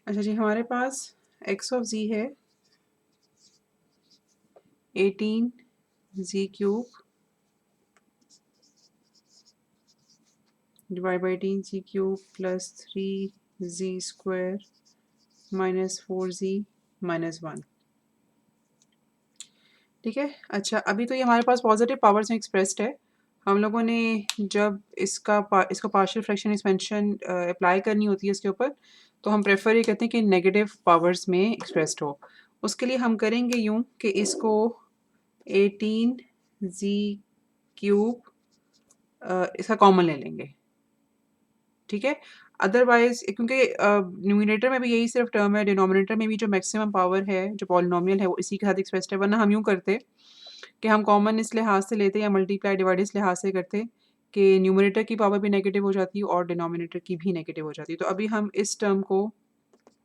अच्छा जी, हमारे पास x of g है 18 g cube divide by 18 g cube plus 3 g square minus 4 g minus 1। ठीक है। अच्छा, अभी तो ये हमारे पास पॉजिटिव पावर्स में एक्सप्रेस्ड है। हम लोगों ने जब इसको पार्शियल फ्रैक्शन एक्सपेंशन अप्लाई करनी होती है इसके ऊपर, तो हम प्रेफर ये करते हैं कि नेगेटिव पावर्स में एक्सप्रेस्ड हो। उसके लिए हम करेंगे यूं कि इसको 18 जी क्यूब इसका कॉमन ले लेंगे। ठीक है। अदरवाइज क्योंकि न्यूमिनेटर में भी यही सिर्फ टर्म है, डिनोमिनेटर में भी जो मैक्सिमम पावर है जो पॉलिनोमियल है वो इसी के साथ एक्सप्रेस्ड है। वरना हम यूं करते कि हम कॉमन इस लिहाज से लेते या मल्टीप्लाई डिवाइड इस लिहाज से करते कि न्यूमरेटर की पावर भी नेगेटिव हो जाती है और डिनोमिनेटर की भी नेगेटिव हो जाती है। तो अभी हम इस टर्म को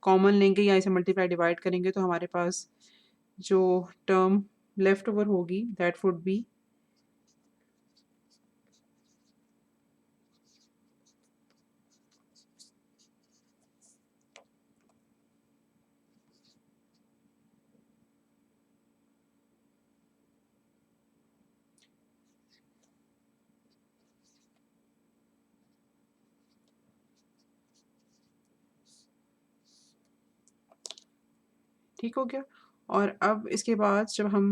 कॉमन लेंगे या इसे मल्टीप्लाई डिवाइड करेंगे तो हमारे पास जो टर्म लेफ्ट ओवर होगी दैट वुड बी ठीक हो गया। और अब इसके बाद जब हम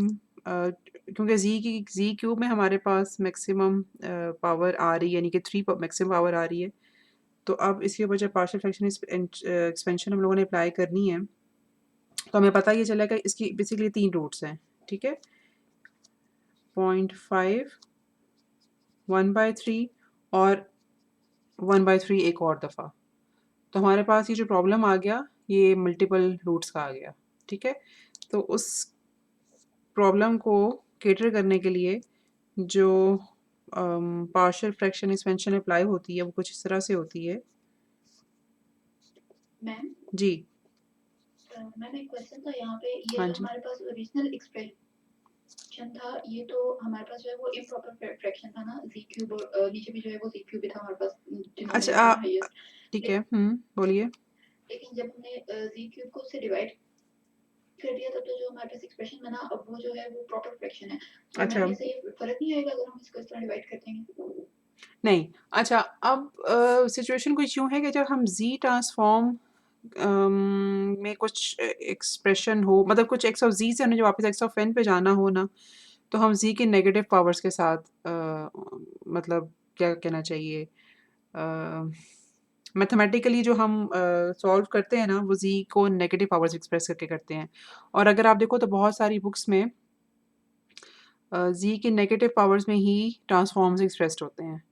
क्योंकि जी क्यूब में हमारे पास मैक्सिमम पावर आ रही है यानी कि 3 मैक्सिमम पावर आ रही है। तो अब इसके ऊपर जब पार्शियल फ्रैक्शन एक्सपेंशन हम लोगों ने अप्लाई करनी है तो हमें पता ये चला कि इसकी बेसिकली 3 रूट्स हैं। ठीक है। 0.5 1/3 और 1/3 एक और दफ़ा। तो हमारे पास ये जो प्रॉब्लम आ गया ये मल्टीपल रूट्स का आ गया। ठीक है। तो उस प्रॉब्लम को केटर करने के लिए जो पार्शियल फ्रैक्शन एक्सपेंशन अप्लाई होती है वो कुछ इस तरह से होती है। मैम जी मैम एक क्वेश्चन था यहाँ पे, ये हाँ जो जी। हमारे पास ओरिजिनल एक्सप्रेशन था, ये तो हमारे पास जो है वो इम्प्रॉपर फ्रैक्शन था ना, जी क्यूब, और नीचे भी जो है वो जी क्यूब भी था हमारे पास अच्छा डिनोमिनेटर में हाईएस्ट। ठीक है। बोलिए। लेकिन जब हमने जी क्यूब को उससे डिवाइड कर दिया तब तो जो हमारे पास एक्सप्रेशन बना अब वो जो है वो प्रॉपर फ्रैक्शन है। तो अच्छा मैम इससे ये फर्क नहीं आएगा अगर हम इसको इस तरह डिवाइड कर देंगे? नहीं। अच्छा, अब सिचुएशन कुछ यूँ है कि जब हम जी ट्रांसफॉर्म में कुछ एक्सप्रेशन हो मतलब कुछ एक्स ऑफ जी से हमने जब वापस एक्स ऑफ एन पे जाना हो ना तो हम जी के नेगेटिव पावर्स के साथ मतलब क्या कहना चाहिए मैथमेटिकली जो हम सॉल्व करते हैं ना वो जी को नेगेटिव पावर्स एक्सप्रेस करके करते हैं। और अगर आप देखो तो बहुत सारी बुक्स में जी के नेगेटिव पावर्स में ही ट्रांसफॉर्म्स एक्सप्रेस्ड होते हैं।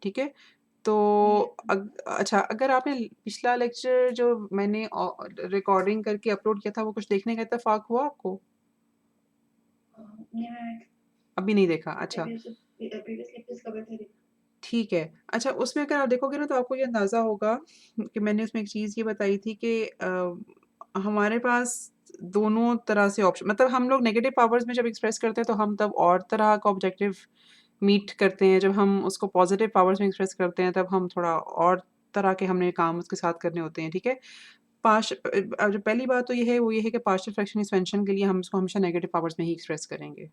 ठीक है। तो अच्छा, अगर आपने पिछला लेक्चर जो मैंने रिकॉर्डिंग करके अपलोड किया था वो कुछ देखने का इत्तेफाक हुआ आपको? नहीं मैम, अभी नहीं देखा। अच्छा प्रीवियस लेक्चर्स कवर थे। ठीक है। अच्छा, उसमें अगर आप देखोगे ना तो आपको ये अंदाज़ा होगा कि मैंने उसमें एक चीज़ ये बताई थी कि हमारे पास दोनों तरह से ऑप्शन मतलब हम लोग नेगेटिव पावर्स में जब एक्सप्रेस करते हैं तो हम तब और तरह का ऑब्जेक्टिव मीट करते हैं। जब हम उसको पॉजिटिव पावर्स में एक्सप्रेस करते हैं तब हम थोड़ा और तरह के हमने काम उसके साथ करने होते हैं। ठीक है। जो पहली बात तो ये है कि पार्शियल फ्रैक्शन एक्सपेंशन के लिए हम उसको हमेशा नेगेटिव पावर्स में ही एक्सप्रेस करेंगे।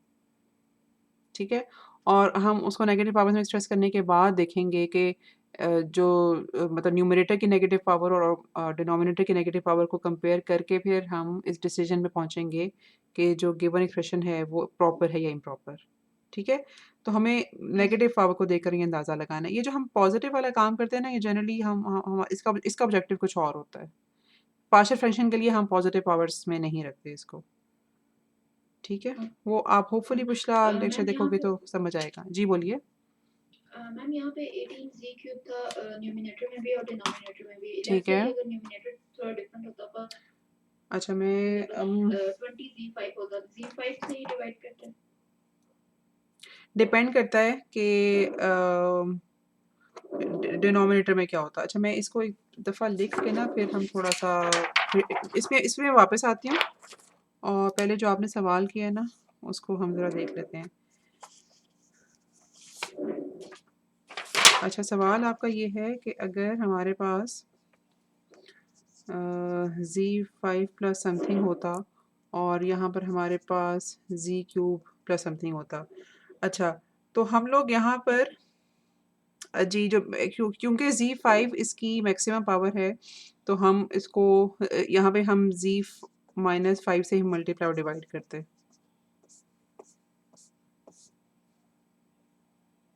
ठीक है। और हम उसको नेगेटिव पावर्स में एक्सप्रेस करने के बाद देखेंगे कि मतलब न्यूमरेटर की नेगेटिव पावर और डिनोमिनेटर की नेगेटिव पावर को कंपेयर करके फिर हम इस डिसीजन पे पहुंचेंगे कि जो गिवन एक्सप्रेशन है वो प्रॉपर है या इम्प्रॉपर। ठीक है। तो हमें हाँ जी। नेगेटिव पावर को देखकर ये अंदाज़ा लगाना है। ये जो हम पॉजिटिव वाला काम करते हैं ना ये जनरली हम इसका ऑब्जेक्टिव कुछ और होता है। पार्शियल फ्रैक्शन के लिए हम पॉजिटिव पावर्स में नहीं रखते इसको। ठीक है। वो आप होपफुली पिछला लेक्चर मैम यहाँ देखोगे पे तो समझ आएगा। जी बोलिए। मैम यहाँ पे 18 जी क्यूब था न्यूमिनेटर में भी और डिनोमिनेटर में भी। लेट्स ठीक से है। कि अगर न्यूमिनेटर थोड़ा डिफरेंट होता पर अच्छा मैं 20 जी 5 होता, जी 5 से ही डिवाइड करते हैं। डिपेंड करता है कि डिनोमिनेटर में क्या होता है। अच्छा मैं इसको एक दफ़ा लिख के ना फिर हम थोड़ा सा इसमें इसमें वापस आती हूँ और पहले जो आपने सवाल किया है ना उसको हम ज़रा देख लेते हैं। अच्छा, सवाल आपका ये है कि अगर हमारे पास z5 प्लस समथिंग होता और यहाँ पर हमारे पास z क्यूब प्लस समथिंग होता। अच्छा, तो हम लोग यहाँ पर जी जो क्योंकि z5 इसकी मैक्सिमम पावर है, तो हम इसको यहाँ पे हम z माइनस 5 से ही मल्टीप्लाई और डिवाइड करते हैं।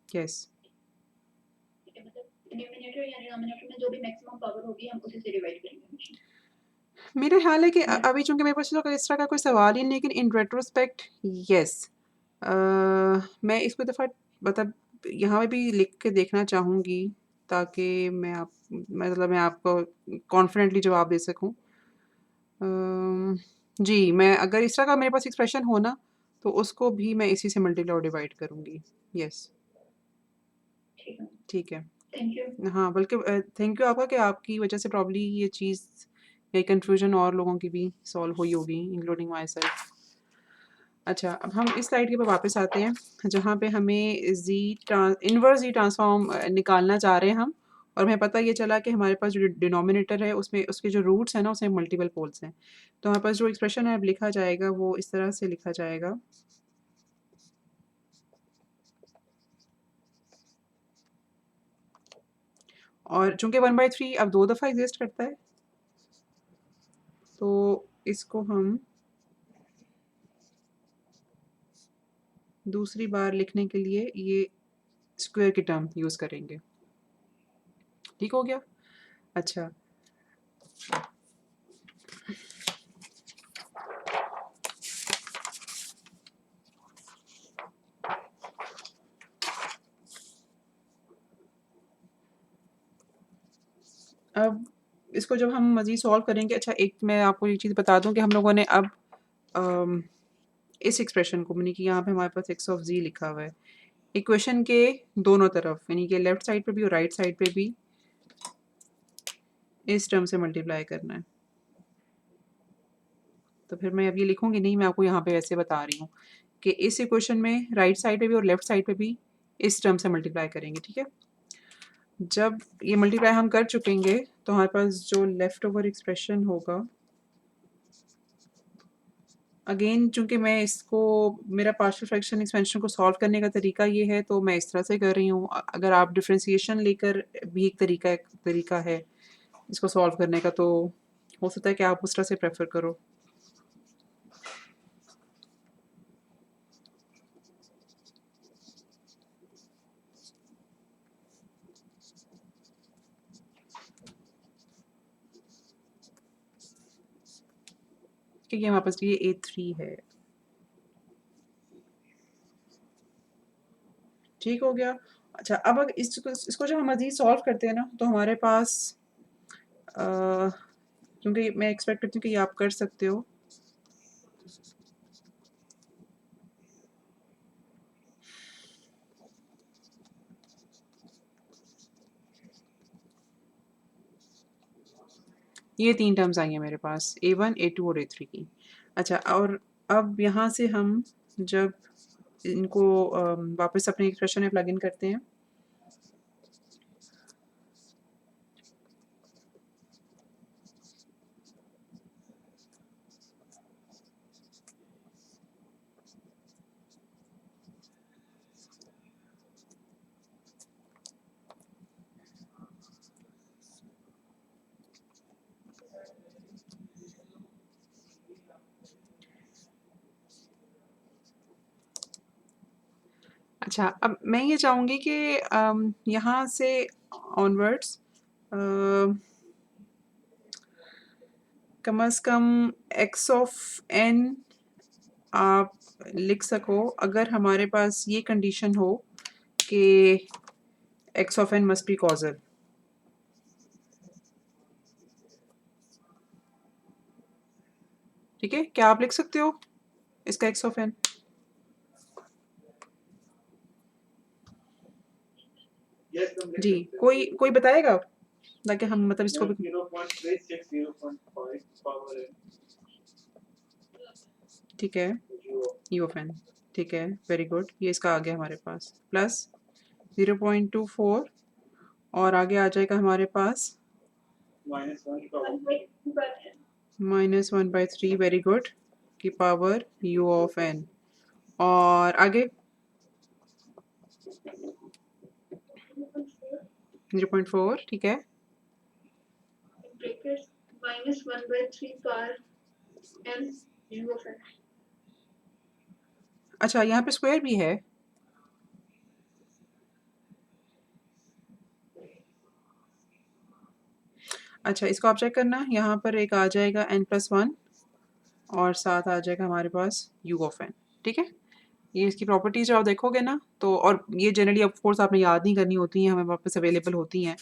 यस, ठीक है, मतलब न्यूमरेटर या डिनोमिनेटर में जो भी मैक्सिमम पावर होगी हम उसी से डिवाइड करेंगे हमेशा। मेरा ख्याल है कि या अभी चूंकि मेरे पास तो इस तरह का कोई सवाल ही नहीं, लेकिन इन रेट्रोस्पेक्ट यस, मैं इसको दफ़ा मतलब यहाँ पे भी लिख के देखना चाहूँगी ताकि मैं आपको कॉन्फिडेंटली जवाब दे सकूँ। जी, मैं अगर इस तरह का मेरे पास एक्सप्रेशन हो ना, तो उसको भी मैं इसी से मल्टीप्लाई और डिवाइड करूँगी। यस, ठीक है, ठीक है। Thank you. हाँ, बल्कि थैंक यू आपका कि आपकी वजह से प्रॉब्ली ये चीज़, ये कन्फ्यूजन और लोगों की भी सॉल्व हुई होगी, इंक्लूडिंग माई सेल्फ। अच्छा, अब हम इस स्लाइड के ऊपर वापस आते हैं, जहाँ पे हमें इनवर्स जी ट्रांसफॉर्म निकालना चाह रहे हैं हम, और हमें पता ये चला कि हमारे पास जो डिनोमिनेटर है उसमें उसके जो रूट्स हैं ना, उसमें मल्टीपल पोल्स हैं। तो हमारे पास जो एक्सप्रेशन है अब लिखा जाएगा वो इस तरह से लिखा जाएगा। और चूंकि 1/3 अब 2 दफ़ा एग्जिस्ट करता है, तो इसको हम दूसरी बार लिखने के लिए ये स्क्वायर की टर्म यूज़ करेंगे। ठीक हो गया? अच्छा, अब इसको जब हम मज़ीद सॉल्व करेंगे, अच्छा एक मैं आपको ये चीज़ बता दूँ कि हम लोगों ने अब अम, इस एक्सप्रेशन को, यानी कि यहाँ पे हमारे पास एक्स ऑफ जी लिखा हुआ है, इक्वेशन के दोनों तरफ, यानी कि लेफ्ट साइड पे भी और राइट साइड पे भी इस टर्म से मल्टीप्लाई करना है। तो फिर मैं अब ये लिखूंगी नहीं, मैं आपको यहाँ पे वैसे बता रही हूँ कि इस इक्वेशन में राइट साइड पे भी और लेफ्ट साइड पे भी इस टर्म से मल्टीप्लाई करेंगे। ठीक है, जब ये मल्टीप्लाई हम कर चुकेंगे तो हमारे पास जो लेफ्ट ओवर एक्सप्रेशन होगा, अगेन चूंकि मैं इसको, मेरा पार्शियल फ्रैक्शन एक्सपेंशन को सॉल्व करने का तरीका ये है, तो मैं इस तरह से कर रही हूँ। अगर आप डिफ्रेंसिएशन लेकर भी एक तरीका है इसको सॉल्व करने का, तो हो सकता है कि आप उस तरह से प्रेफर करो। क्योंकि हमारे पास ये A3 है। ठीक हो गया। अच्छा, अब अगर इसको जब हम मज़ीद सॉल्व करते हैं ना, तो हमारे पास क्योंकि मैं एक्सपेक्ट करती हूँ कि ये आप कर सकते हो, ये 3 टर्म्स आई हैं मेरे पास, A1, A2 और A3 की। अच्छा, और अब यहाँ से हम जब इनको वापस अपने एक्सप्रेशन में प्लग इन करते हैं, अच्छा, अब मैं ये चाहूँगी कि यहाँ से ऑनवर्ड्स कम से कम एक्स ऑफ एन आप लिख सको, अगर हमारे पास ये कंडीशन हो कि x of n must be causal. ठीक है, क्या आप लिख सकते हो इसका एक्स ऑफ एन? जी, कोई बताएगा ताकि हम मतलब इसको भी। 0.360.5 ठीक है, यू ऑफ एन, ठीक है, वेरी गुड, ये इसका आ गया हमारे पास, प्लस 0.24 और आगे आ जाएगा हमारे पास -1/3 वेरी गुड की पावर u ऑफ n। और आगे 0.4 ठीक है। -1/3 power n u of n। अच्छा यहाँ पे स्क्वायर भी है। अच्छा इसको आप चेक करना, यहाँ पर एक आ जाएगा n+1 और साथ आ जाएगा हमारे पास u ऑफ n। ठीक है, ये इसकी प्रॉपर्टीज जो आप देखोगे ना तो, और ये जनरली ऑफ कोर्स आपने याद नहीं करनी होती हैं, हमें वापस अवेलेबल होती हैं,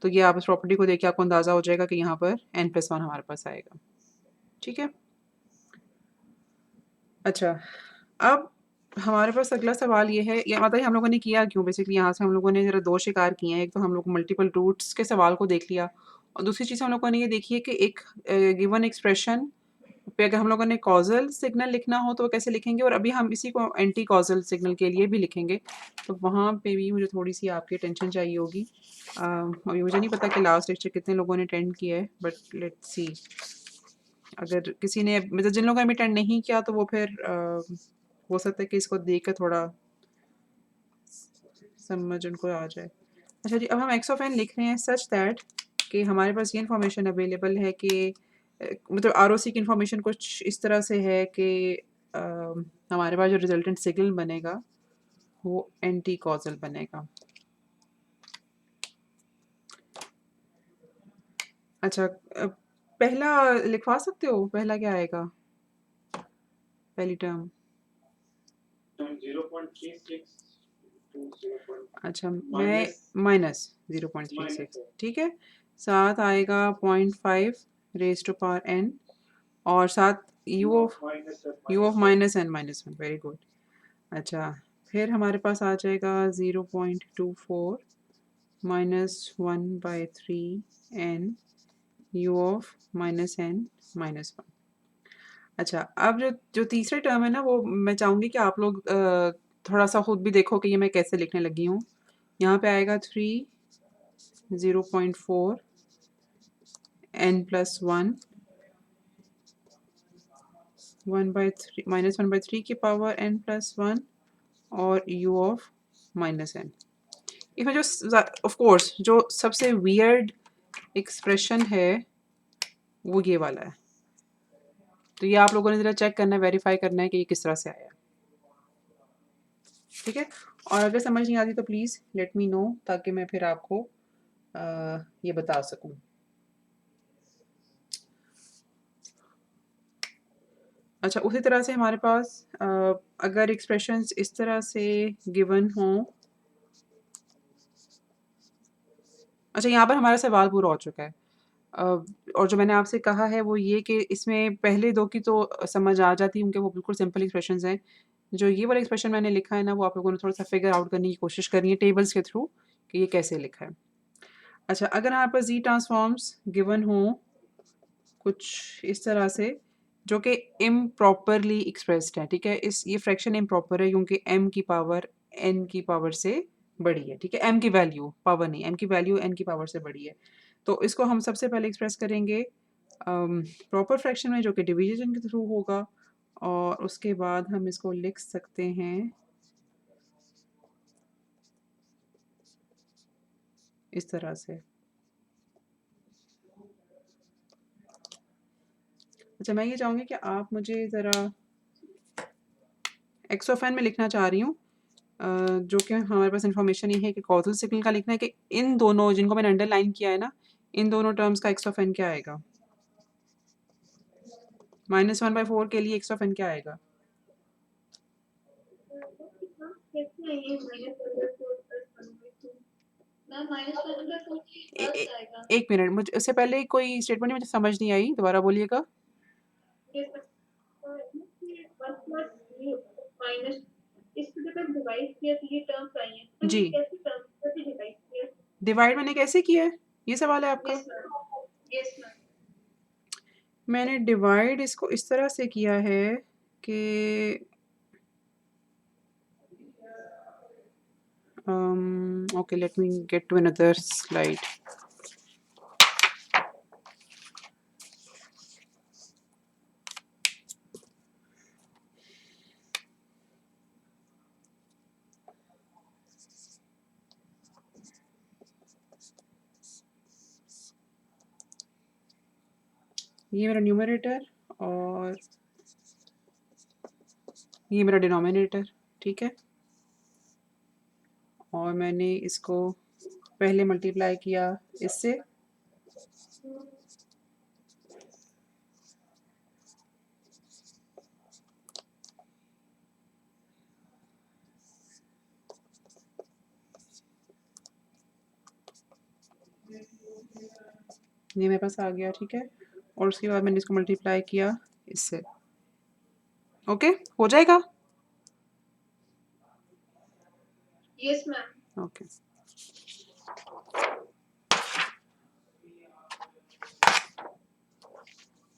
तो ये आप इस प्रॉपर्टी को देख के आपको अंदाज़ा हो जाएगा कि यहाँ पर n+1 हमारे पास आएगा। ठीक है, अच्छा अब हमारे पास अगला सवाल ये है, ये मतलब हम लोगों ने किया क्यों, बेसिकली यहाँ से हम लोगों ने ज़रा दो शिकार किए हैं। एक तो हम लोग मल्टीपल रूट्स के सवाल को देख लिया, और दूसरी चीज़ हम लोगों ने ये देखी है कि एक गिवन एक्सप्रेशन पे अगर हम लोगों ने कॉजल सिग्नल लिखना हो तो वो कैसे लिखेंगे, और अभी हम इसी को एंटी कॉजल सिग्नल के लिए भी लिखेंगे, तो वहाँ पे भी मुझे थोड़ी सी आपकी अटेंशन चाहिए होगी। अभी मुझे नहीं पता कि लास्ट लेक्चर कितने लोगों ने अटेंड किया है, बट लेट्स सी, अगर किसी ने मतलब जिन लोगों ने अटेंड नहीं किया तो वो फिर हो सकता है कि इसको देख कर थोड़ा समझ उनको आ जाए। अच्छा जी, अब हम एक्स ऑफ एन लिख रहे हैं सच दैट कि हमारे पास ये इन्फॉर्मेशन अवेलेबल है कि मतलब आरओसी की इन्फॉर्मेशन कुछ इस तरह से है कि हमारे पास जो रिजल्टेंट सिग्नल बनेगा वो एंटी कॉजल बनेगा। अच्छा पहला लिखवा सकते हो, पहला क्या आएगा, पहली टर्म? अच्छा मैं -0.36 ठीक है, साथ आएगा 0.5 रेज टू पावर n, और साथ u of -n-1 very good. अच्छा फिर हमारे पास आ जाएगा 0.24 -1/3 n u ऑफ -n-1। अच्छा अब जो तीसरे टर्म है ना, वो मैं चाहूँगी कि आप लोग थोड़ा सा खुद भी देखो कि ये मैं कैसे लिखने लगी हूँ। यहाँ पे आएगा 3 0.4 n+1 1/3 -1/3 की पावर n+1 और u ऑफ -n। इसमें जो ऑफ कोर्स जो सबसे वियर्ड एक्सप्रेशन है वो ये वाला है, तो ये आप लोगों ने ज़रा चेक करना है, वेरीफाई करना है कि ये किस तरह से आया। ठीक है, और अगर समझ नहीं आती तो प्लीज़ लेट मी नो, ताकि मैं फिर आपको ये बता सकूं। अच्छा उसी तरह से हमारे पास अगर एक्सप्रेशंस इस तरह से गिवन हों, अच्छा यहाँ पर हमारा सवाल पूरा हो चुका है। और जो मैंने आपसे कहा है वो ये कि इसमें पहले दो की तो समझ आ जाती है क्योंकि वो बिल्कुल सिंपल एक्सप्रेशंस हैं। जो ये वाला एक्सप्रेशन मैंने लिखा है ना, वो आप लोगों ने थोड़ा सा फिगर आउट करने की कोशिश करनी है टेबल्स के थ्रू कि ये कैसे लिखा है। अच्छा अगर हमारे पास जी ट्रांसफॉर्म्स गिवन हों कुछ इस तरह से, जो कि इम्प्रॉपरली एक्सप्रेस्ड है, ठीक है, इस ये फ्रैक्शन इम्प्रॉपर है क्योंकि m की पावर n की पावर से बड़ी है। ठीक है, m की वैल्यू, पावर नहीं, m की वैल्यू n की पावर से बड़ी है, तो इसको हम सबसे पहले एक्सप्रेस करेंगे प्रॉपर फ्रैक्शन में, जो कि डिवीजन के थ्रू होगा, और उसके बाद हम इसको लिख सकते हैं इस तरह से। अच्छा मैं ये चाहूँगी कि आप मुझे ज़रा एक्स ऑफ एन में लिखना चाह रही हूँ, जो कि हमारे पास इन्फॉर्मेशन ये है कि कॉजल सिग्नल का लिखना है कि इन दोनों जिनको मैंने अंडरलाइन किया है ना, इन दोनों टर्म्स का एक्स ऑफ एन क्या आएगा। -1/4 के लिए एक्स ऑफ एन क्या आएगा? एक मिनट, मुझे उससे पहले कोई स्टेटमेंट मुझे समझ नहीं आई, दोबारा बोलिएगा। जी डिवाइड मैंने कैसे किया है, ये सवाल है आपका? मैंने डिवाइड इसको इस तरह से किया है कि okay let me get to another slide. ये मेरा न्यूमरेटर और ये मेरा डिनोमिनेटर, ठीक है। और मैंने इसको पहले मल्टीप्लाई किया इससे, ये मेरे पास आ गया, ठीक है। और उसके बाद मैंने इसको मल्टीप्लाई किया इससे। ओके, हो जाएगा। Yes ma'am. ओके,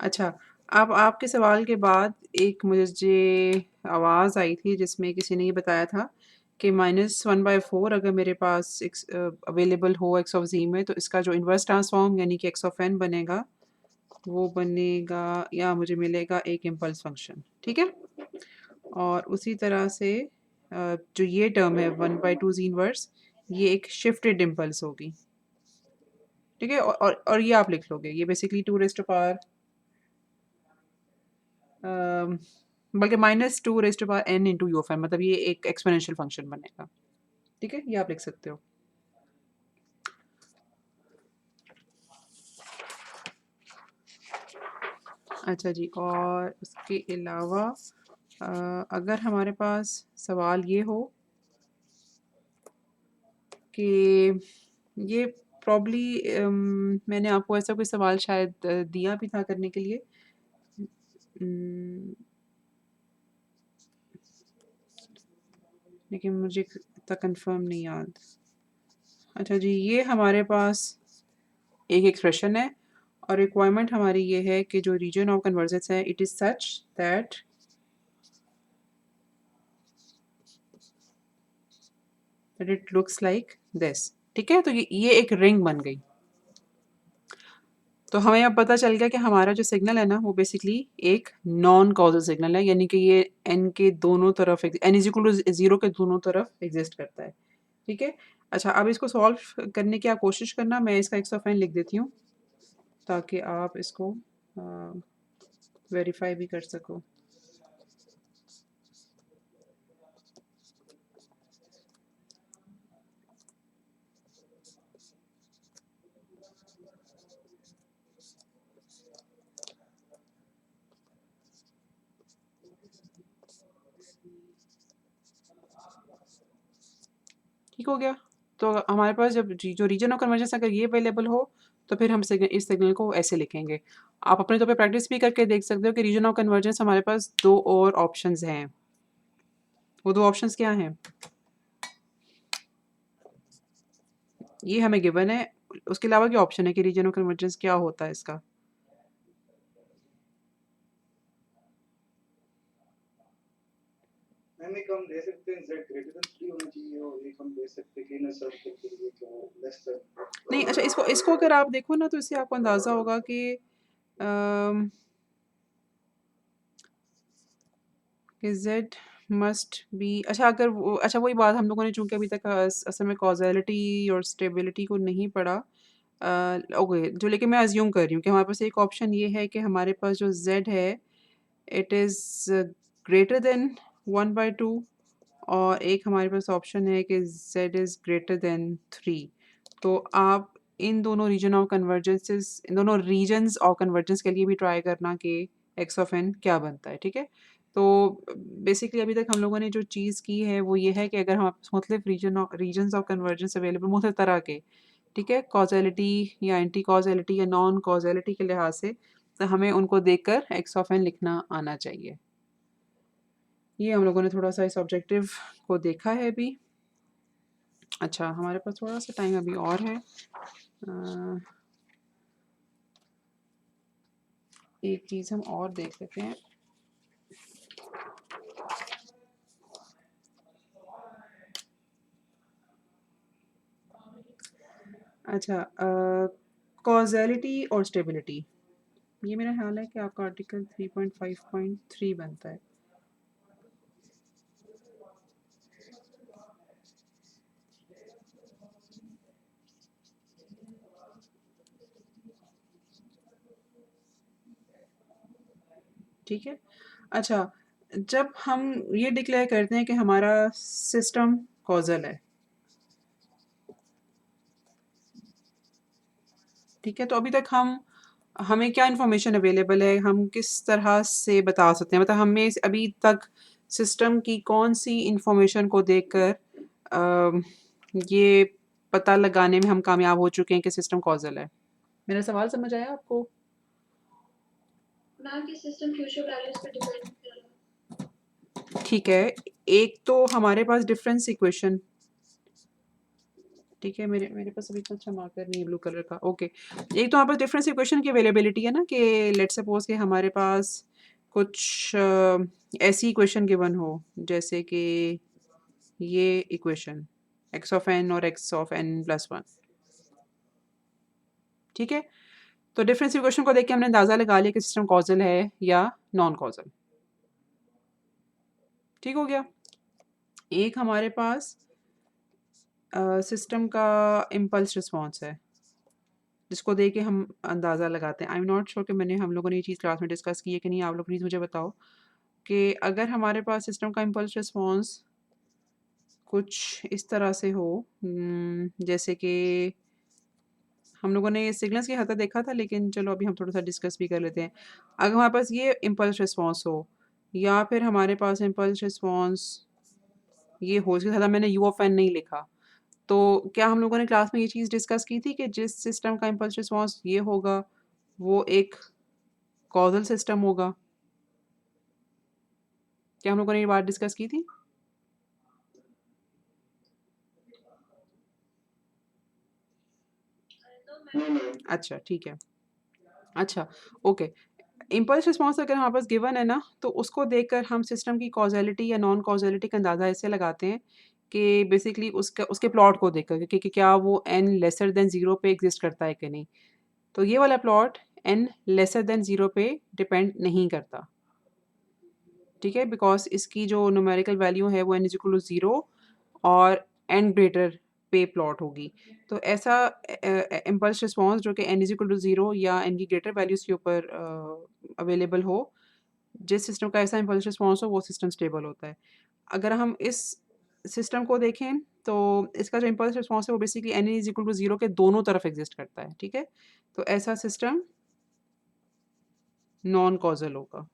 अच्छा। अब आपके सवाल के बाद एक मुझे आवाज़ आई थी जिसमें किसी ने ये बताया था कि -1/4 अगर मेरे पास अवेलेबल हो एक्स ऑफ जी में, तो इसका जो इन्वर्स ट्रांसफॉर्म यानी कि एक्स ऑफ एन बनेगा, वो बनेगा या मुझे मिलेगा एक इम्पल्स फंक्शन, ठीक है। और उसी तरह से जो ये टर्म है 1/2 जी इन्वर्स, ये एक शिफ्टेड इम्पल्स होगी, ठीक है। और ये आप लिख लोगे, ये बेसिकली 2 रेज़ टू पावर बल्कि -2 raise to power n into u of n, मतलब ये एक एक्सपोनेंशियल फंक्शन बनेगा, ठीक है। ये आप लिख सकते हो। अच्छा जी, और उसके अलावा अगर हमारे पास सवाल ये हो कि ये प्रॉब्ली मैंने आपको ऐसा कोई सवाल शायद दिया भी था करने के लिए, उम, लेकिन मुझे इतना कंफर्म नहीं याद। अच्छा जी, ये हमारे पास एक एक्सप्रेशन है और रिक्वायरमेंट हमारी ये है कि जो रीजन ऑफ कन्वर्जेंस है, it is such that it looks like this, ठीक है। तो ये एक रिंग बन गई। तो हमें अब पता चल गया कि हमारा जो सिग्नल है ना, वो बेसिकली एक नॉन कॉजल सिग्नल है, यानी कि ये एन के दोनों तरफ, n is equal to zero के दोनों तरफ एग्जिस्ट करता है, ठीक है। अच्छा, अब इसको सॉल्व करने की आप कोशिश करना, मैं इसका एक्स ऑफ एन लिख देती हूँ ताकि आप इसको वेरीफाई भी कर सको। ठीक हो गया। तो हमारे पास जब जो रीजन ऑफ कन्वर्जेंस अगर ये अवेलेबल हो, तो फिर हम इस सिग्नल को ऐसे लिखेंगे। आप अपने तौर पे प्रैक्टिस भी करके देख सकते हो कि रीजन ऑफ कन्वर्जेंस हमारे पास दो और ऑप्शंस हैं। वो दो ऑप्शंस क्या हैं? ये हमें गिवन है। उसके अलावा क्या ऑप्शन है कि रीजन ऑफ कन्वर्जेंस क्या होता है इसका? मैम एक हम दे सकते हैं z ग्रेटर देन 3 होना चाहिए और एक हम दे सकते हैं कि इन सब के लिए तो लेस देन। नहीं, अच्छा, इसको इसको अगर आप देखो ना, तो इससे आपको अंदाज़ा होगा कि अम, z मस्ट बी, अच्छा अगर वो, अच्छा वही बात हम लोगों ने चूँकि अभी तक असल में कॉज़ैलिटी और स्टेबिलिटी को नहीं पढ़ा। ओके, जो लेकिन मैं अज़्यूम कर रही हूँ कि हमारे पास एक ऑप्शन ये है कि हमारे पास जो z है, इट इज़ ग्रेटर देन 1/2, और एक हमारे पास ऑप्शन है कि z इज़ ग्रेटर देन 3। तो आप इन दोनों रीजन ऑफ कन्वर्जेंसेस, इन दोनों रीजन्स ऑफ कन्वर्जेंस के लिए भी ट्राई करना कि एक्स ऑफ एन क्या बनता है, ठीक है। तो बेसिकली अभी तक हम लोगों ने जो चीज़ की है वो ये है कि अगर हमारे पास मुख्तलिफ रीजन्स ऑफ कन्वर्जेंस अवेलेबल मुख्तलिफ तरह के, ठीक है, कॉजैलिटी या एंटी कॉजैलिटी या नॉन कॉजैलिटी के लिहाज से, तो हमें उनको देखकर एक्स ऑफ एन लिखना आना चाहिए। ये हम लोगों ने थोड़ा सा इस ऑब्जेक्टिव को देखा है अभी। अच्छा, हमारे पास थोड़ा सा टाइम अभी और है। एक चीज़ हम और देख लेते हैं। अच्छा, कॉजैलिटी और स्टेबिलिटी, ये मेरा ख्याल है कि आपका आर्टिकल 3.5.3 बनता है। ठीक है? अच्छा, जब हम ये डिक्लेयर करते हैं कि हमारा सिस्टम कॉज़ल है, ठीक है? तो अभी तक हमें क्या इन्फॉर्मेशन अवेलेबल है, हम किस तरह से बता सकते हैं? मतलब हमें अभी तक सिस्टम की कौन-सी इन्फॉर्मेशन को देखकर ये पता लगाने में हम कामयाब हो चुके हैं कि सिस्टम कॉज़ल है? मेरा सवाल समझ आया आपको? मैम ये सिस्टम फ्यूचर वैल्यूज पर डिपेंड कर रहा है। ठीक है, एक तो हमारे पास डिफरेंस इक्वेशन, ठीक है, मेरे मेरे पास अभी तो अच्छा मार्कर नहीं है ब्लू कलर का, ओके। एक तो हमारे पास डिफरेंस इक्वेशन की अवेलेबिलिटी है ना कि लेट्स सपोज कि हमारे पास कुछ ऐसी इक्वेशन गिवन हो जैसे कि ये इक्वेशन एक्स ऑफ एन और x of n plus one, ठीक है? तो डिफरेंस इक्वेशन को देख के हमने अंदाज़ा लगा लिया कि सिस्टम कॉजल है या नॉन कॉजल, ठीक हो गया? एक हमारे पास सिस्टम का इम्पल्स रिस्पॉन्स है जिसको देख के हम अंदाज़ा लगाते हैं। आई एम नॉट श्योर कि हम लोगों ने ये चीज़ क्लास में डिस्कस की है कि नहीं, आप लोग प्लीज़ मुझे बताओ कि अगर हमारे पास सिस्टम का इम्पल्स रिस्पॉन्स कुछ इस तरह से हो, जैसे कि हम लोगों ने सिग्नल्स की हद तक देखा था, लेकिन चलो अभी हम थोड़ा सा डिस्कस भी कर लेते हैं। अगर हमारे पास ये इम्पल्स रिस्पॉन्स हो या फिर हमारे पास इम्पल्स रिस्पॉन्स ये हो, इसके साथ मैंने यू ऑफ एन नहीं लिखा, तो क्या हम लोगों ने क्लास में ये चीज़ डिस्कस की थी कि जिस सिस्टम का इम्पल्स रिस्पॉन्स ये होगा वो एक कॉजल सिस्टम होगा? क्या हम लोगों ने ये बात डिस्कस की थी? No, ma'am. अच्छा, ठीक है। अच्छा, ओके। इम्पल्स रिस्पॉन्स अगर हमारे पास गिवन है ना, तो उसको देखकर हम सिस्टम की कॉज़ैलिटी या नॉन कॉज़ैलिटी का अंदाज़ा ऐसे लगाते हैं कि बेसिकली उसका उसके प्लॉट को देखकर कि क्या वो n लेसर देन 0 पे एग्ज़िस्ट करता है कि नहीं। तो ये वाला प्लॉट n लेसर देन 0 पे डिपेंड नहीं करता, ठीक है? बिकॉज़ इसकी जो न्यूमेरिकल वैल्यू है वो n इज़ इक्वल टू 0 और n ग्रेटर पे प्लॉट होगी। तो ऐसा इम्पल्स रिस्पॉन्स जो कि n इज़ इक्वल टू 0 या n की ग्रेटर वैल्यूज़ के ऊपर अवेलेबल हो, जिस सिस्टम का ऐसा इम्पल्स रिस्पॉन्स हो वो सिस्टम स्टेबल होता है। अगर हम इस सिस्टम को देखें तो इसका जो इम्पल्स रिस्पॉन्स है वो basically n is equal to 0 के दोनों तरफ एग्ज़िस्ट करता है, ठीक है? तो ऐसा सिस्टम नॉन कॉज़ल होगा,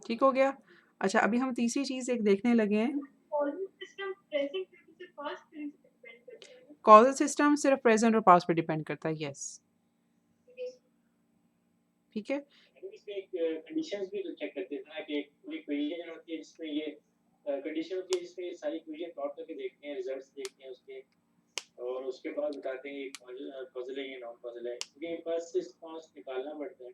ठीक हो गया? अच्छा, अभी हम तीसरी चीज़ एक देखने लगे हैं। कॉजल सिस्टम प्रेजेंट वैल्यू से पास्ट वैल्यू से डिपेंड करता है। कॉज़ल सिस्टम सिर्फ प्रेज़ेंट और पास्ट पे डिपेंड करता है, येस, ठीक है? इसमें एक कंडीशंस भी तो चेक करते थे ना कि एक इक्वेशन होती है जिसमें ये कंडीशन होती है जिसमें ये सारी इक्वेशन प्लॉट करके देखते हैं, रिजल्ट्स देखते हैं उसके, और उसके बाद बताते हैं ये कॉजल है या नॉन कॉजल है, क्योंकि इम्पल्स रिस्पॉन्स निकालना पड़ता है।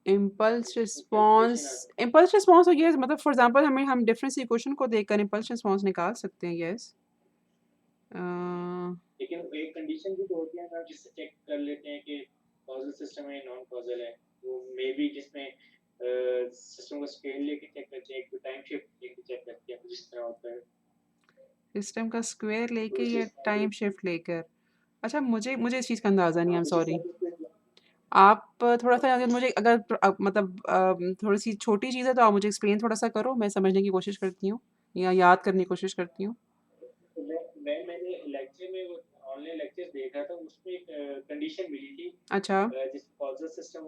इम्पल्स रिस्पॉन्स हो ये मतलब फॉर एग्ज़ाम्पल हम डिफरेंस इक्वेशन को देखकर इम्पल्स रिस्पॉन्स निकाल सकते हैं, येस। लेकिन एक कंडीशन भी तो होती है ना जिससे चेक कर लेते हैं कि कॉजल सिस्टम है नॉन कॉजल है, वो मे बी जिसमें सिस्टम का स्केल लेके चेक करते हैं, एक टाइम शिफ्ट लेके चेक करते हैं, जिस तरह होता है सिस्टम का स्क्वायर लेके तो या टाइम शिफ्ट लेकर? अच्छा, मुझे इस चीज़ का अंदाज़ा नहीं है, आई एम कुछ सॉरी। इस आप थोड़ा-सा अगर मुझे अगर मतलब थोड़ी-सी छोटी चीज़ है तो आप मुझे एक्सप्लेन थोड़ा-सा करो, मैं समझने की कोशिश करती हूँ या याद करने की कोशिश करती हूँ। मैंने लेक्चर में वो ऑनलाइन लेक्चर्स देखा था, उसमें एक कंडीशन मिली थी अच्छा, जिस कॉजल सिस्टम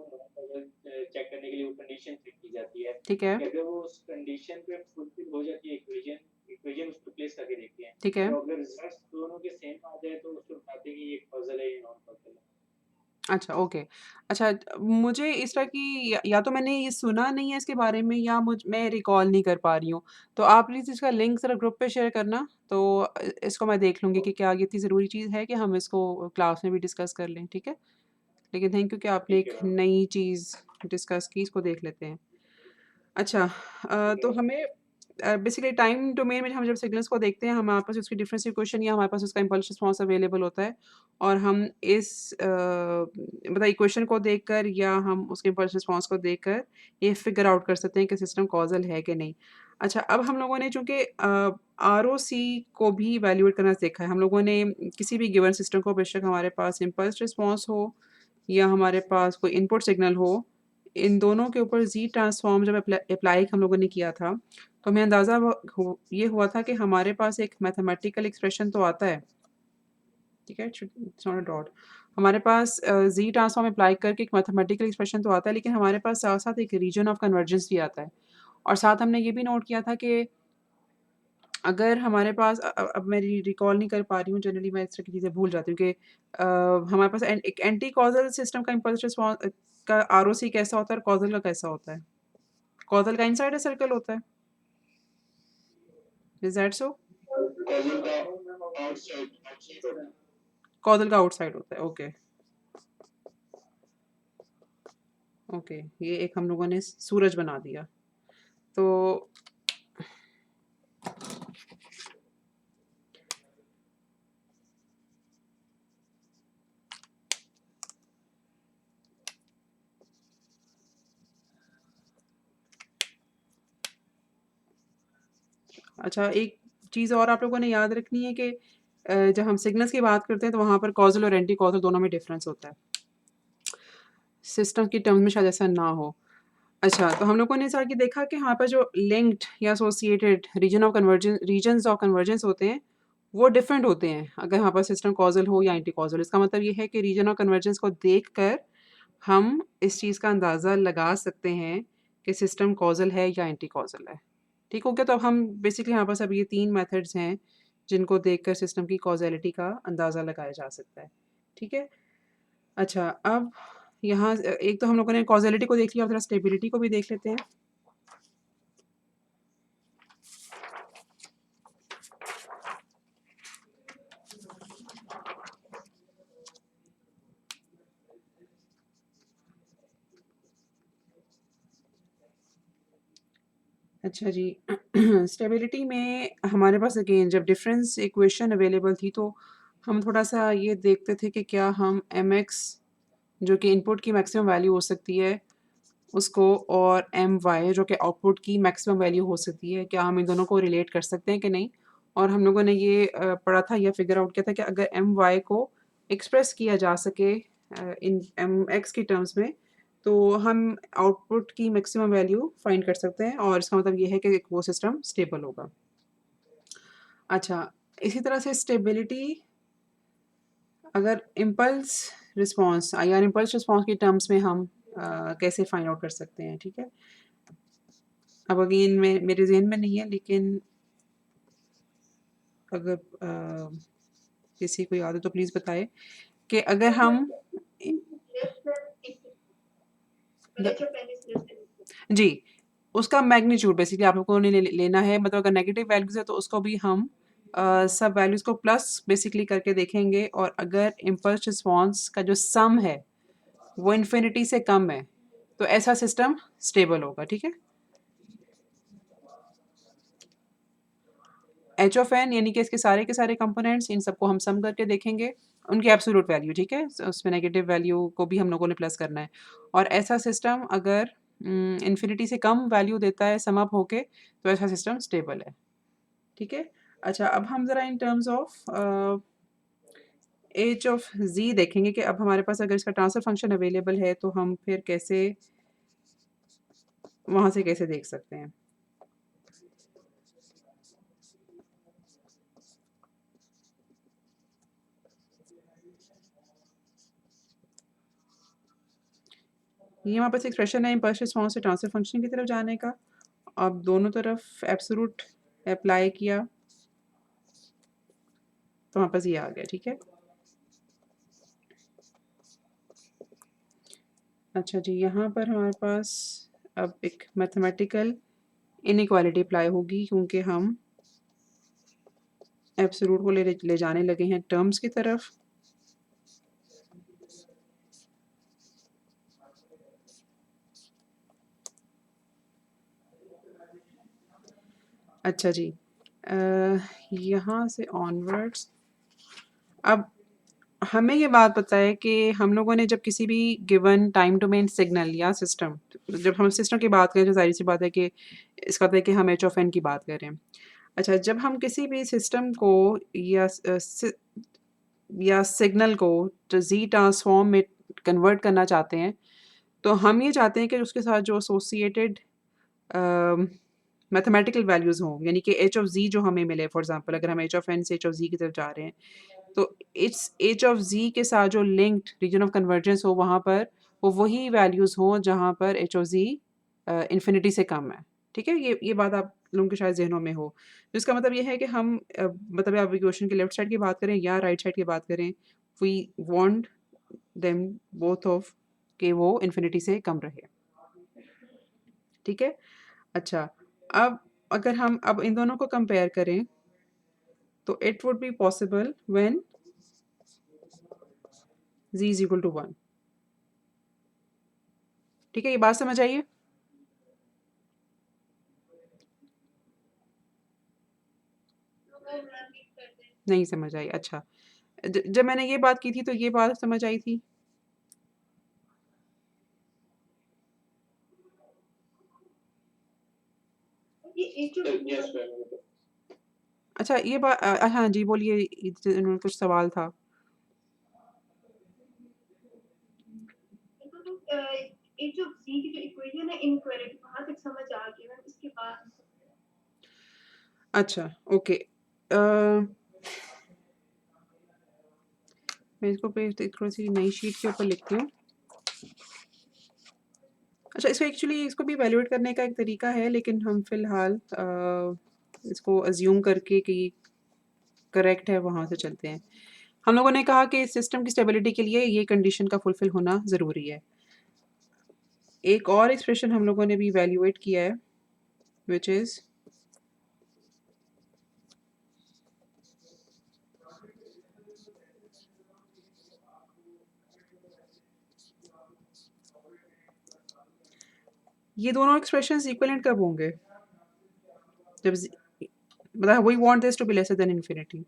चेक करने के लिए वो कंडीशन चेक की जाती है ठीक है, कि अगर वो उस कंडीशन पे फुलफिल हो जाती है इक्वेशन इक्वेशन उसको प्लेस करके देखते हैं, ठीक है। तो अगर रिजल्ट्स दोनों के सेम आ जाए तो उसको बताते हैं कि ये कॉजल है या नॉन कॉजल है। अच्छा, ओके। अच्छा, मुझे इस तरह की या तो मैंने ये सुना नहीं है इसके बारे में या मैं रिकॉल नहीं कर पा रही हूँ। तो आप प्लीज़ इसका लिंक ज़रा ग्रुप पे शेयर करना, तो इसको मैं देख लूँगी कि क्या ये इतनी ज़रूरी चीज़ है कि हम इसको क्लास में भी डिस्कस कर लें, ठीक है? लेकिन थैंक यू कि आपने ठीक एक है मैम। नई चीज़ डिस्कस की, इसको देख लेते हैं। अच्छा, तो हमें बेसिकली टाइम डोमेन में हम जब सिग्नल्स को देखते हैं, हमारे पास उसकी डिफरेंस इक्वेशन या हमारे पास उसका इम्पल्स रिस्पॉन्स अवेलेबल होता है और हम इस मतलब इक्वेशन को देखकर या हम उसके इम्पल्स रिस्पॉन्स को देखकर ये फिगर आउट कर सकते हैं कि सिस्टम कॉजल है कि नहीं। अच्छा, अब हम लोगों ने चूँकि आरओसी को भी इवैल्यूएट करना सीखा है, हम लोगों ने किसी भी गिवन सिस्टम को बेशक हमारे पास इम्पल्स रिस्पॉन्स हो या हमारे पास कोई इनपुट सिग्नल हो, इन दोनों के ऊपर ज़ी ट्रांसफ़ॉर्म जब अप्लाई हम लोगों ने किया था, तो हमें अंदाज़ा ये हुआ था कि हमारे पास एक मैथमेटिकल एक्सप्रेशन तो आता है, ठीक है? It's not a dot. हमारे पास ज़ी ट्रांसफ़ॉर्म अप्लाई करके एक मैथमेटिकल एक्सप्रेशन तो आता है, लेकिन हमारे पास साथ-साथ एक रीजन ऑफ कन्वर्जेंस भी आता है। और साथ हमने ये भी नोट किया था कि अगर हमारे पास अब मैं रिकॉल नहीं कर पा रही हूँ, जनरली मैं इस तरह की चीज़ें भूल जाती हूँ कि हमारे पास एक एंटी कॉज़ल सिस्टम का इम्पल्स रिस्पॉन्स का आरओसी कैसा होता है और कॉज़ल का कैसा होता है? कॉज़ल का इनसाइड अ सर्कल होता है। Is that so? कॉजल का आउटसाइड होता है। कॉज़ल का आउटसाइड होता है, ओके। ओके, ये एक हम लोगों ने सूरज बना दिया। तो अच्छा, एक चीज़ और आप लोगों ने याद रखनी है कि जब हम सिग्नल्स की बात करते हैं तो वहाँ पर कॉज़ल और एंटी कॉज़ल दोनों में डिफ़रेंस होता है। सिस्टम की टर्म्स में शायद ऐसा ना हो। अच्छा, तो हम लोगों ने जैसा कि देखा कि यहाँ पर जो लिंक्ड या एसोसिएटेड रीजन्स ऑफ कन्वर्जेंस होते हैं, वो डिफरेंट होते हैं, अगर यहाँ पर सिस्टम कॉज़ल हो या एंटी कॉज़ल। इसका मतलब ये है कि रीजन ऑफ कन्वर्जेंस को देखकर हम इस चीज़ का अंदाज़ा लगा सकते हैं कि सिस्टम कॉज़ल है या एंटी कॉज़ल है। ठीक हो गया? तो अब हम बेसिकली यहाँ पास अब ये 3 मेथड्स हैं, जिनको देखकर सिस्टम की कॉज़ैलिटी का अंदाज़ा लगाया जा सकता है। ठीक है? अच्छा, अब यहाँ एक तो हम लोगों ने कॉज़ैलिटी को देख लिया, अब ज़रा स्टेबिलिटी को भी देख लेते हैं। अच्छा जी, स्टेबिलिटी में हमारे पास अगेन जब डिफरेंस इक्वेशन अवेलेबल थी, तो हम थोड़ा-सा ये देखते थे कि क्या हम mx जो कि इनपुट की मैक्सिमम वैल्यू हो सकती है, उसको और my जो कि आउटपुट की मैक्सिमम वैल्यू हो सकती है, क्या हम इन दोनों को रिलेट कर सकते हैं कि नहीं? और हम लोगों ने ये पढ़ा था या फिगर आउट किया था कि अगर my को एक्सप्रेस किया जा सके इन mx की टर्म्स में, तो हम आउटपुट की मैक्सिमम वैल्यू फाइंड कर सकते हैं और इसका मतलब ये है कि वो सिस्टम स्टेबल होगा। अच्छा, इसी तरह से स्टेबिलिटी अगर impulse response IR impulse response की टर्म्स में हम कैसे फाइंड आउट कर सकते हैं, ठीक है? अब अगेन मेरे ज़हन में नहीं है, लेकिन अगर किसी को याद हो तो प्लीज़ बताएँ कि अगर हम द जी, उसका मैग्नीट्यूड बेसिकली आप लोगों ने लेना है, मतलब अगर नेगेटिव वैल्यूज़ है तो उसको भी हम सब वैल्यूज़ को प्लस बेसिकली करके देखेंगे, और अगर इम्पल्स रिस्पॉन्स का जो सम है, वो इन्फिनिटी से कम है, तो ऐसा सिस्टम स्टेबल होगा, ठीक है? एच ऑफ एन यानी कि इसके सारे के सारे कंपोनेंट्स, इन सबको हम सम करके देखेंगे, उनकी एब्सोल्यूट वैल्यू, ठीक है? उसमें नेगेटिव वैल्यू को भी हम लोगों ने प्लस करना है, और ऐसा सिस्टम अगर इन्फिनिटी से कम वैल्यू देता है सम अप होके, तो ऐसा सिस्टम स्टेबल है, ठीक है? अच्छा, अब हम ज़रा in terms of h of z देखेंगे कि अब हमारे पास अगर इसका ट्रांसफर फंक्शन अवेलेबल है, तो हम फिर कैसे वहाँ से कैसे देख सकते हैं? ये हमारे पास एक्सप्रेशन है इम्पल्स रिस्पॉन्स से ट्रांसफर फंक्शन की तरफ जाने का। अब दोनों तरफ एब्सोल्यूट अप्लाई किया, तो हमारे पास ये आ गया, ठीक है? अच्छा जी, यहाँ पर हमारे पास अब एक मैथमेटिकल इनइक्वालिटी अप्लाई होगी, क्योंकि हम एब्सोल्यूट को ले जाने लगे हैं टर्म्स की तरफ। अच्छा जी, यहाँ से ऑनवर्ड्स अब हमें ये बात पता है कि हम लोगों ने जब किसी भी गिवन टाइम डोमेन सिग्नल या सिस्टम, जब हम सिस्टम की बात करें तो ज़ाहिर सी बात है कि इसका मतलब है कि हम एच ऑफ एन की बात कर रहे हैं। अच्छा, जब हम किसी भी सिस्टम को या सिग्नल को जो ज़ी ट्रांसफॉर्म में कन्वर्ट करना चाहते हैं, तो हम ये चाहते हैं कि उसके साथ जो एसोसिएटेड मैथमेटिकल वैल्यूज़ हों, यानी कि एच ऑफ ज़ी जो हमें मिले, फॉर एग्ज़ाम्पल अगर हम एच ऑफ एन से एच ऑफ ज़ी की तरफ जा रहे हैं, तो इट्स एच ऑफ ज़ी के साथ जो लिंक्ड रीजन ऑफ कन्वर्जेंस हो वहाँ पर वो वही वैल्यूज़ हों जहाँ पर एच ऑफ ज़ी इन्फिनिटी से कम है। ठीक है? ये बात आप लोगों के शायद ज़हनों में हो। तो इसका मतलब ये है कि हम मतलब आप इक्वेशन के लेफ्ट साइड की बात करें या राइट साइड की बात करें, we want them both of कि वो इन्फिनिटी से कम रहे। ठीक है? अच्छा, अब अगर हम अब इन दोनों को कंपेयर करें, तो it would be possible when z is equal to 1। ठीक है? ये बात समझ आई है? नहीं समझ आई, अच्छा। जब मैंने ये बात की थी तो ये बात समझ आई थी? Yes ma'am. अच्छा ये हाँ जी, बोलिए, इन्होंने कुछ सवाल था। एक जो सी की जो इक्वेशन है इनक्वायरेक्ट वहां तक समझ आ गया मैम, इसके बाद अच्छा, ओके। मैं इसको पे थोड़ी-सी नई शीट के ऊपर लिखती हूँ। अच्छा, इसको एक्चुअली इसको भी इवैल्यूएट करने का एक तरीका है, लेकिन हम फ़िलहाल इसको अज़्यूम करके कि करेक्ट है, वहाँ से चलते हैं। हम लोगों ने कहा कि सिस्टम की स्टेबिलिटी के लिए ये कंडीशन का फुलफ़िल होना ज़रूरी है। एक और एक्सप्रेशन हम लोगों ने भी इवैल्यूएट किया है, व्हिच इज़ ये दोनों एक्सप्रेशंस इक्विवेलेंट कब होंगे? जब मतलब we want this to be lesser than infinity.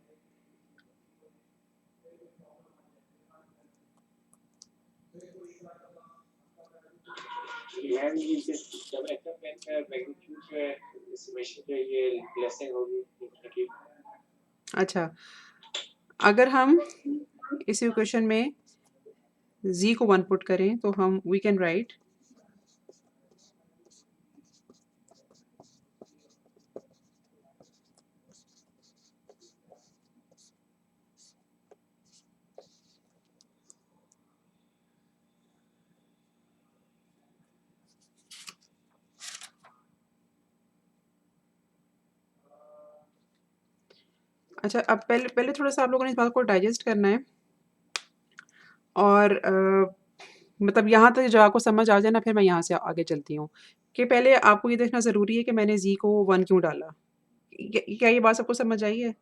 Ma'am ये जब एफ ऑफ एन का मैग्नीट्यूड जो है एस्टिमेशन जो है ये लेस देन होगी इन्फिनिटी। अच्छा, अगर हम इस इक्वेशन में z को 1 पुट करें तो हम वी कैन राइट अच्छा, अब पहले पहले थोड़ा-सा आप लोगों ने इस बात को डाइजेस्ट करना है और मतलब यहाँ तक जब आपको समझ आ जाए ना, फिर मैं यहाँ से आगे चलती हूँ, कि पहले आपको ये देखना ज़रूरी है कि मैंने z को 1 क्यों डाला? क्या ये बात सबको समझ आई है?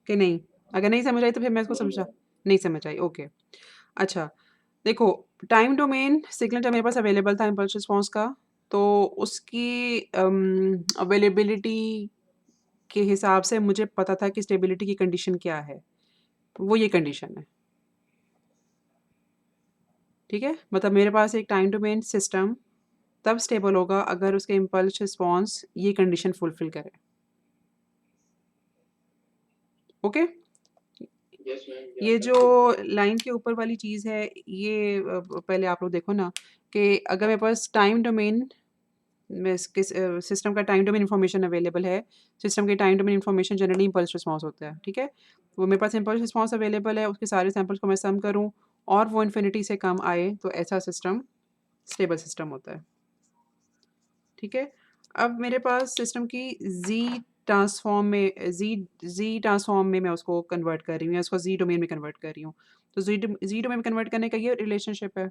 कि नहीं? अगर नहीं समझ आई तो फिर मैं इसको नहीं समझ आई, ओके। अच्छा, देखो, टाइम डोमेन सिग्नल जब मेरे पास अवेलेबल था इम्पल्स रिस्पॉन्स का, तो उसकी अवेलेबिलिटी के हिसाब से मुझे पता था कि स्टेबिलिटी की कंडीशन क्या है। वो ये कंडीशन है। ठीक है? मतलब मेरे पास एक टाइम डोमेन सिस्टम तब स्टेबल होगा अगर उसके इम्पल्स रिस्पॉन्स ये कंडीशन फुलफिल करे। ओके? Yes ma'am. ये जो लाइन के ऊपर वाली चीज़ है, ये पहले आप लोग देखो ना कि अगर मेरे पास टाइम डोमेन में सिस्टम का टाइम डोमेन इन्फॉर्मेशन अवेलेबल है, सिस्टम के time domain information generally impulse response होता है, ठीक है? वो मेरे पास इम्पल्स रिस्पॉन्स अवेलेबल है, उसके सारे सैंपल्स को मैं सम करूँ और वो इन्फिनिटी से कम आए, तो ऐसा सिस्टम स्टेबल सिस्टम होता है। ठीक है? अब मेरे पास सिस्टम की ज़ी ट्रांसफ़ॉर्म में मैं उसको कन्वर्ट कर रही हूँ या उसको ज़ी डोमेन में कन्वर्ट कर रही हूँ। तो ज़ी डोमेन में कन्वर्ट करने का ये रिलेशनशिप है।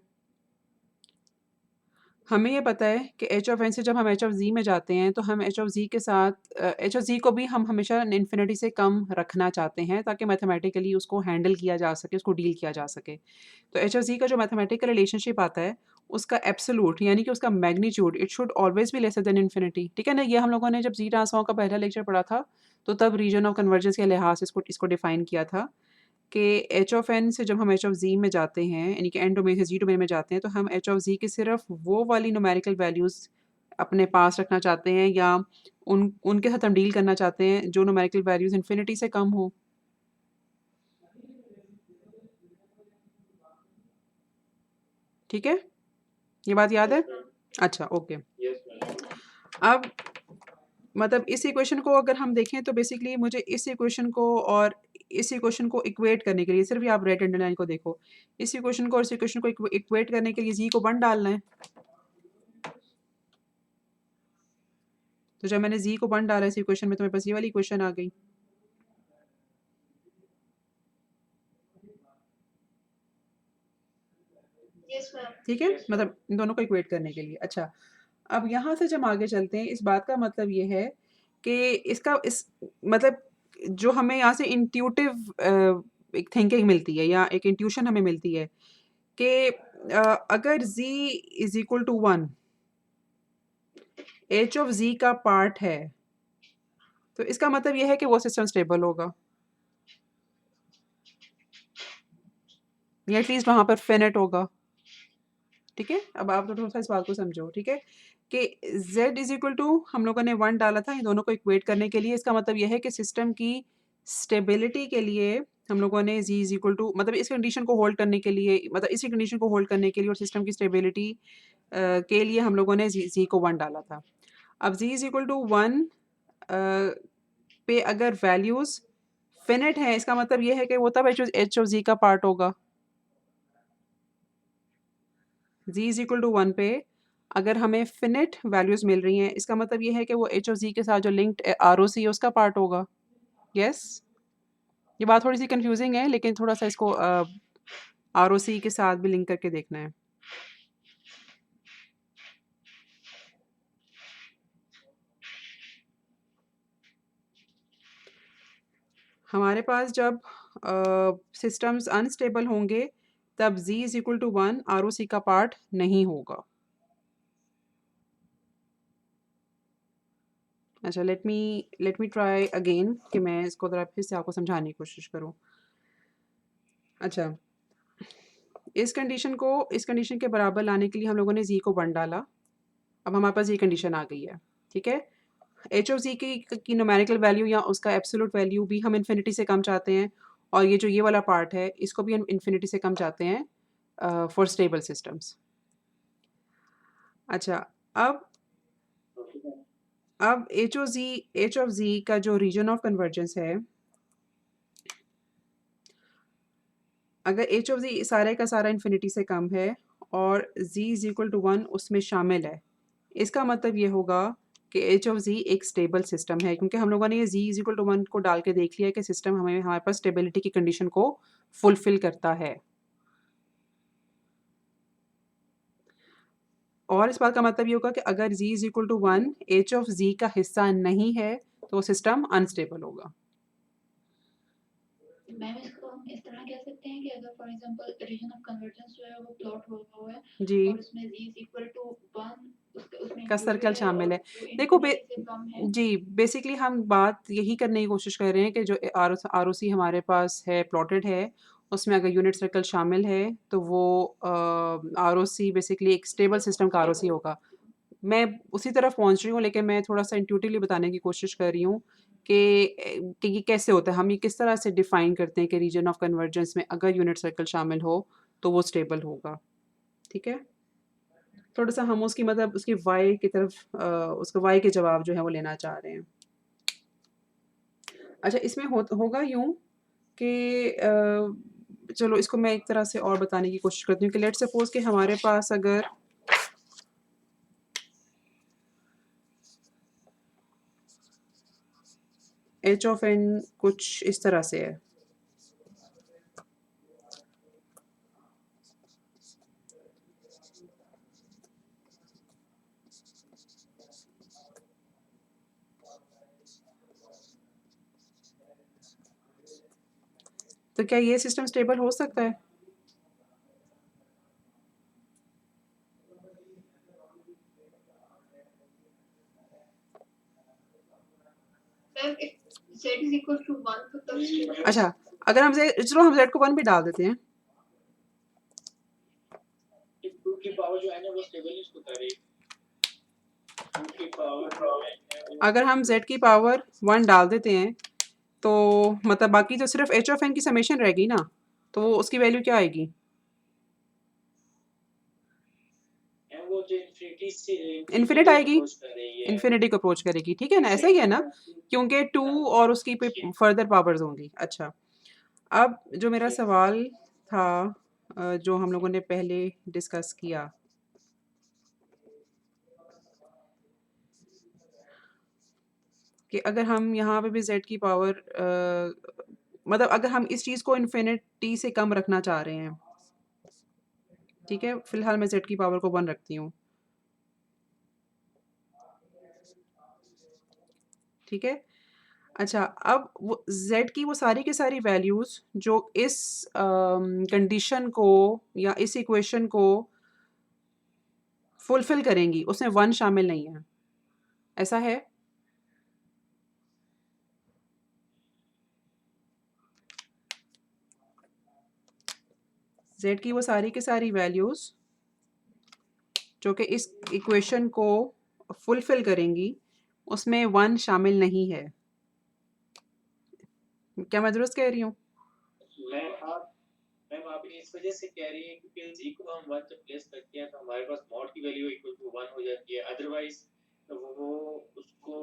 हमें ये पता है कि एच ऑफ़ एन से जब हम एच ऑफ़ ज़ी में जाते हैं, तो हम एच ऑफ़ ज़ी के साथ एच ऑफ़ ज़ी को भी हम हमेशा इन्फिनिटी से कम रखना चाहते हैं, ताकि मैथमेटिकली उसको हैंडल किया जा सके, उसको डील किया जा सके। तो एच ऑफ़ ज़ी का जो मैथमेटिकल रिलेशनशिप आता है, उसका एब्सोल्यूट यानी कि उसका magnitude it should always B lesser than infinity. ठीक है ना? ये हम लोगों ने जब ज़ी ट्रांसफ़ॉर्म का पहला लेक्चर पढ़ा था, तो तब रीजन ऑफ कन्वर्जेंस के लिहाज से इसको डिफ़ाइन किया था कि एच ऑफ़ एन से जब हम एच ऑफ़ ज़ी में जाते हैं, यानी कि एन डोमेन से ज़ी डोमेन में जाते हैं, तो हम एच ऑफ़ ज़ी की सिर्फ़ वो वाली न्यूमेरिकल वैल्यूज़ अपने पास रखना चाहते हैं या उनके साथ हम डील करना चाहते हैं जो न्यूमेरिकल वैल्यूज़ इन्फिनिटी से कम हो। ठीक है? ये बात याद है? अच्छा, okay. Yes ma'am. Yes ma'am. अब मतलब इस इक्वेशन को अगर हम देखें तो बेसिकली मुझे इस इक्वेशन को और इस इक्वेशन को इक्वेट करने के लिए सिर्फ ये आप रेड अंडरलाइन को देखो। इस इक्वेशन को और इस इक्वेशन को इक्वेट करने के लिए जी को 1 डालना है। तो जब मैंने जी को 1 डाला इस इक्वेशन में तो मेरे पास ये वाली इक्वेशन आ गई। Yes ma'am. ठीक है? Yes, ma'am. मतलब इन दोनों को इक्वेट करने के लिए। अच्छा, अब यहाँ से जब हम आगे चलते हैं इस बात का मतलब ये है कि इसका इस मतलब जो हमें यहाँ से इंट्यूटिव एक थिंकिंग मिलती है या एक इंट्यूशन हमें मिलती है कि अगर z is equal to 1 h of z का पार्ट है तो इसका मतलब यह है कि वो सिस्टम स्टेबल होगा या एटलीस्ट वहां पर फिनिट होगा। ठीक है, अब आप तो थोड़ा सा इस बात को समझो। ठीक है कि z इज इक्वल टू हम लोगों ने 1 डाला था इन दोनों को इक्वेट करने के लिए। इसका मतलब यह है कि सिस्टम की स्टेबिलिटी के लिए हम लोगों ने z इज इक्वल टू मतलब इस कंडीशन को होल्ड करने के लिए मतलब इसी कंडीशन को होल्ड करने के लिए और सिस्टम की स्टेबिलिटी के लिए हम लोगों ने z को 1 डाला था। अब z इज इक्वल टू 1 पे अगर वैल्यूज फिनिट है इसका मतलब यह है कि वो तब h ऑफ z का पार्ट होगा। z इज इक्वल टू 1 पे अगर हमें फिनिट वैल्यूज मिल रही हैं इसका मतलब ये है कि वो h ऑफ z के साथ जो लिंक्ड ROC है उसका पार्ट होगा। यस, ये बात थोड़ी सी कंफ्यूजिंग है लेकिन थोड़ा सा इसको ROC के साथ भी लिंक करके देखना है। हमारे पास जब सिस्टम्स अनस्टेबल होंगे तब z is equal to 1 ROC का पार्ट नहीं होगा। अच्छा, लेट मी ट्राई अगेन कि मैं इसको ज़रा फिर से आपको समझाने की कोशिश करूँ। अच्छा, इस कंडीशन के बराबर लाने के लिए हम लोगों ने z को 1 डाला। अब हमारे पास ये कंडीशन आ गई है। ठीक है, h ऑफ z की न्यूमेरिकल वैल्यू या उसका एब्सोल्यूट वैल्यू भी हम इन्फिनिटी से कम चाहते हैं और ये जो ये वाला पार्ट है इसको भी हम इन्फिनिटी से कम चाहते हैं फॉर स्टेबल सिस्टम्स। अच्छा, अब h ऑफ z का जो रीजन ऑफ कन्वर्जेंस है अगर h ऑफ z सारे का सारा इन्फिनिटी से कम है और z इज इक्वल टू 1 उसमें शामिल है इसका मतलब ये होगा कि h ऑफ z एक स्टेबल सिस्टम है क्योंकि हम लोगों ने ये z इज इक्वल टू 1 को डाल के देख लिया कि सिस्टम हमारे पास स्टेबिलिटी की कंडीशन को फुलफिल करता है। और इस बात का मतलब ये होगा कि अगर z is equal to 1 h of z का हिस्सा नहीं है तो सिस्टम अनस्टेबल होगा। मैम इसको हम इस तरह कह सकते हैं कि अगर for example region of convergence जो है वो प्लॉट हुआ है जी और उसमें z इज इक्वल टू 1 उसमें का सर्कल इंक्लूडेड है शामिल और है। जो देखो इन्फिनिटी से कम है। जी बेसिकली हम बात यही करने की कोशिश कर रहे हैं कि जो ROC हमारे पास है प्लॉटेड है उसमें अगर यूनिट सर्कल शामिल है तो वो ROC बेसिकली एक स्टेबल सिस्टम का ROC होगा। मैं उसी तरफ पहुंच रही हूँ लेकिन मैं थोड़ा सा इंट्यूटिवली बताने की कोशिश कर रही हूँ कि ये कैसे होता है, हम ये किस तरह से डिफाइन करते हैं कि रीजन ऑफ कन्वर्जेंस में अगर यूनिट सर्कल शामिल हो तो वो स्टेबल होगा। ठीक है, थोड़ा सा हम उसकी मतलब उसकी वाई की तरफ उसका वाई के जवाब जो है वो लेना चाह रहे हैं। अच्छा, इसमें होगा यूं कि चलो इसको मैं एक तरह से और बताने की कोशिश करती हूँ कि लेट्स सपोज कि हमारे पास अगर h ऑफ n कुछ इस तरह से है। तो क्या ये सिस्टम स्टेबल हो सकता है? Ma'am if z is equal to 1 तो तब stable अच्छा, अगर हम चलो हम z को 1 भी डाल देते हैं। 2 की पावर जो है ना वो स्टेबल नहीं होता रे। 2 की पावर जो है अगर हम z की पावर 1 डाल देते हैं तो मतलब बाकी तो सिर्फ h ऑफ n की समेशन रहेगी ना, तो वो उसकी वैल्यू क्या आएगी? एंड वो जो इन्फिनिटी से इन्फिनिट को आएगी, अप्रोच कर रही है इन्फिनिटी को अप्रोच करेगी, ठीक है ना, ऐसा ही है ना, क्योंकि 2 और उसकी पे फर्दर पावर्स होंगी। अच्छा, अब जो मेरा सवाल था जो हम लोगों ने पहले डिस्कस किया, कि अगर हम यहाँ पे भी z की पावर मतलब अगर हम इस चीज़ को इन्फिनिटी से कम रखना चाह रहे हैं, ठीक है, फिलहाल मैं z की पावर को 1 रखती हूँ, ठीक है। अच्छा, अब वो z की वो सारी की सारी वैल्यूज़ जो इस कंडीशन को या इस इक्वेशन को फुलफिल करेंगी, उसमें 1 शामिल नहीं है, ऐसा है? z की वो सारी की सारी वैल्यूज़ जो कि इस इक्वेशन को फुलफिल करेंगी, उसमें 1 शामिल नहीं है। क्या मैं दुरुस्त कह रही हूँ? मैम आप इस वजह से कह रही हैं क्योंकि z को हम 1 जब प्लेस करते हैं तो हमारे पास मॉड की वैल्यू इक्वल टू 1 हो जाती है, अदरवाइज वो उसको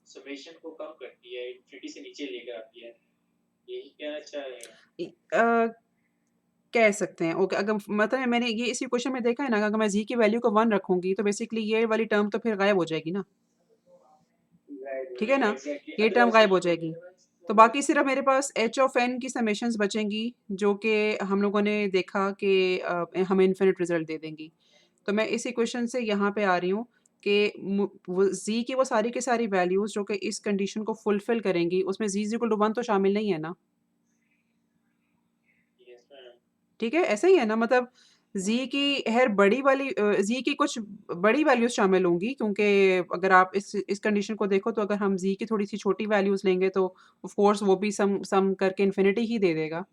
समेशन को कम करती है, इन्फिनिटी से नीचे लेकर आती है, यही कहना चाह रहे हैं? कह सकते हैं, ओके। अगर मतलब मैंने ये इसी क्वेश्चन में देखा है ना, अगर मैं z की वैल्यू को 1 रखूंगी तो बेसिकली ये वाली टर्म तो फिर गायब हो जाएगी ना, ठीक है ना, एग्जैक्टली ये टर्म अदरवाइज गायब हो नहीं जाएगी। होगी तो बाकी सिर्फ मेरे पास h ऑफ n की समेशंस बचेंगी जो कि हम लोगों ने देखा कि हमें इन्फिनिट रिजल्ट दे देंगी। तो मैं इस इक्वेशन से यहाँ पे आ रही हूँ कि वो z की वो सारी की सारी वैल्यूज़ जो कि इस कंडीशन को फुलफिल करेंगी, उसमें z इज इक्वल टू 1 तो शामिल नहीं है ना, यस मैम। ठीक है, ऐसा ही है ना, मतलब z की हर बड़ी वाली z की कुछ बड़ी वैल्यूज शामिल होंगी, क्योंकि अगर आप इस कंडीशन को देखो तो अगर हम z की थोड़ी सी छोटी वैल्यूज लेंगे तो ऑफ कोर्स वो भी सम करके इन्फिनिटी ही दे देगा,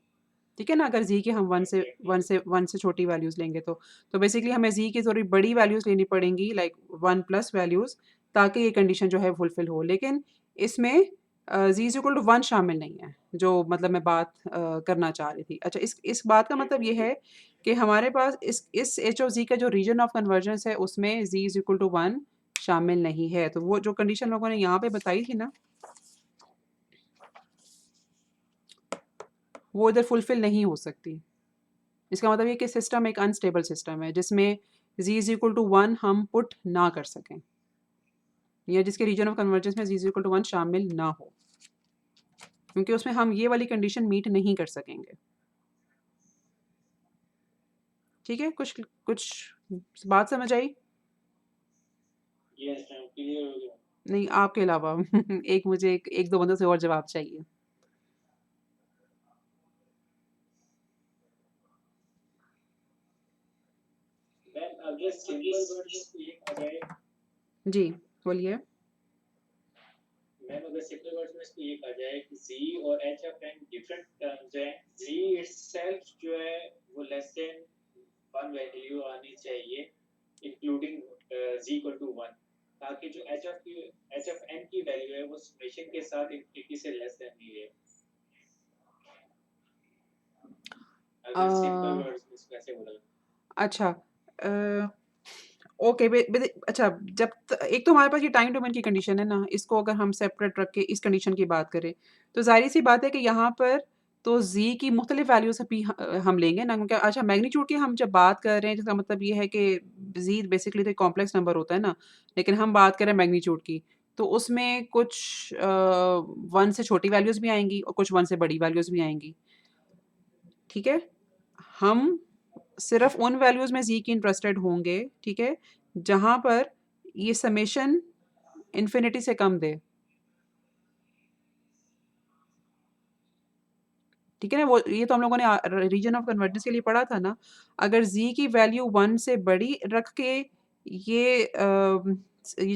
ठीक है ना, अगर z की हम 1 से छोटी वैल्यूज लेंगे तो बेसिकली हमें z की थोड़ी बड़ी वैल्यूज लेनी पड़ेंगी, लाइक 1 प्लस वैल्यूज, ताकि ये कंडीशन जो है फुलफिल हो। लेकिन इसमें z इज इक्वल टू 1 शामिल नहीं है, जो मतलब मैं बात करना चाह रही थी। अच्छा, इस बात का मतलब ये है कि हमारे पास इस एच ऑफ z का जो रीजन ऑफ कन्वर्जेंस है उसमें z इज इक्वल टू 1 शामिल नहीं है। तो वो जो कंडीशन लोगों ने यहाँ पे बताई थी ना, वो इधर फुलफिल नहीं हो सकती। इसका मतलब ये कि सिस्टम एक अनस्टेबल सिस्टम है जिसमें z इज इक्वल टू 1 हम पुट ना कर सकें, या जिसके रीजन ऑफ कन्वर्जेंस में z इज इक्वल टू 1 शामिल ना हो, क्योंकि उसमें हम ये वाली कंडीशन मीट नहीं कर सकेंगे। ठीक है, कुछ कुछ बात समझ आई? यस मैम, क्लियर हो गया। नहीं, आपके अलावा एक मुझे एक दो बंदों से और जवाब चाहिए। मैम अगर सिंपल वर्ड में इसको ये कहा जाए, जी बोलिए। मैम अगर सिंपल वर्ड में इसको ये कहा जाए कि z और h of n different terms हैं, z इटसेल्फ जो है वो लेस देन 1 वैल्यू आनी चाहिए इंक्लूडिंग z इक्वल टू 1, ताकि जो h ऑफ n की वैल्यू है वो समेशन के साथ इनफिनिटी से लेस देन ही है। अगर सिंपल अ, वर्ड्स में इसको ऐसे बोला जाए। अच्छा, ओके, अच्छा, एक तो हमारे पास ये टाइम डोमेन की कंडीशन है ना, इसको अगर हम सेपरेट रख के इस कंडीशन की बात करें तो जाहिर सी बात है कि यहाँ पर तो z की मुख्तलिफ वैल्यूज भी हम लेंगे ना, क्योंकि अच्छा मैग्नीट्यूड की हम जब बात कर रहे हैं जिसका मतलब ये है कि z बेसिकली तो कॉम्प्लेक्स नंबर होता है ना, लेकिन हम बात करें मैग्नीट्यूड की तो उसमें कुछ 1 से छोटी वैल्यूज भी आएंगी और कुछ 1 से बड़ी वैल्यूज भी आएंगी, ठीक है। हम सिर्फ उन वैल्यूज़ में z की इंटरेस्टेड होंगे, ठीक है, जहाँ पर ये समेशन इन्फिनिटी से कम दे, ठीक है ना। वो ये तो हम लोगों ने रीजन ऑफ कन्वर्जेंस के लिए पढ़ा था ना, अगर z की वैल्यू 1 से बड़ी रख के ये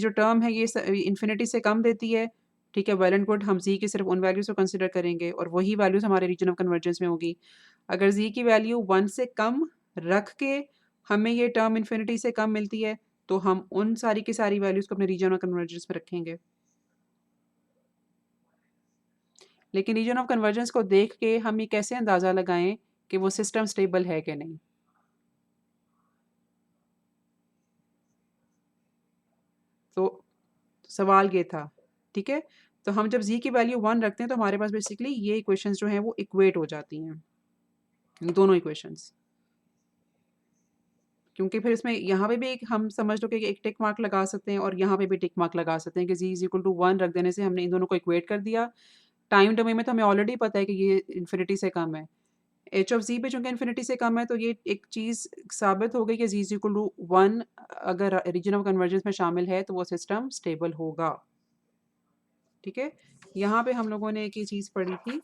जो टर्म है ये इन्फिनिटी से कम देती है, ठीक है, वेल एंड गुड, हम z की सिर्फ उन वैल्यूज़ को कंसिडर करेंगे और वही वैल्यूज़ हमारे रीजन ऑफ कन्वर्जेंस में होगी। अगर z की वैल्यू 1 से कम रख के हमें ये टर्म इन्फिनिटी से कम मिलती है तो हम उन सारी की सारी वैल्यूज़ को अपने रीजन ऑफ कन्वर्जेंस में रखेंगे। लेकिन रीजन ऑफ कन्वर्जेंस को देख के हम ये कैसे अंदाज़ा लगाएं कि वो सिस्टम स्टेबल है कि नहीं। तो सवाल ये था, ठीक है। तो हम जब z की वैल्यू 1 रखते हैं तो हमारे पास बेसिकली ये इक्वेशंस जो हैं वो इक्वेट हो जाती हैं, ये दोनों इक्वेशंस। क्योंकि फिर इसमें यहाँ पे भी एक हम समझ लो कि एक टिक मार्क लगा सकते हैं और यहाँ पे भी टिक मार्क लगा सकते हैं कि z इज इक्वल टू 1 रख देने से हमने इन दोनों को इक्वेट कर दिया। टाइम डोमेन में तो हमें ऑलरेडी पता है कि ये इन्फिनिटी से कम है। एच ऑफ z पे चूंकि इन्फिनिटी से कम है तो ये एक चीज़ साबित हो गई कि z इज इक्वल टू 1 अगर रीजन ऑफ कन्वर्जेंस में शामिल है तो वो सिस्टम स्टेबल होगा, ठीक है। यहाँ पे हम लोगों ने एक ही चीज़ पढ़ी थी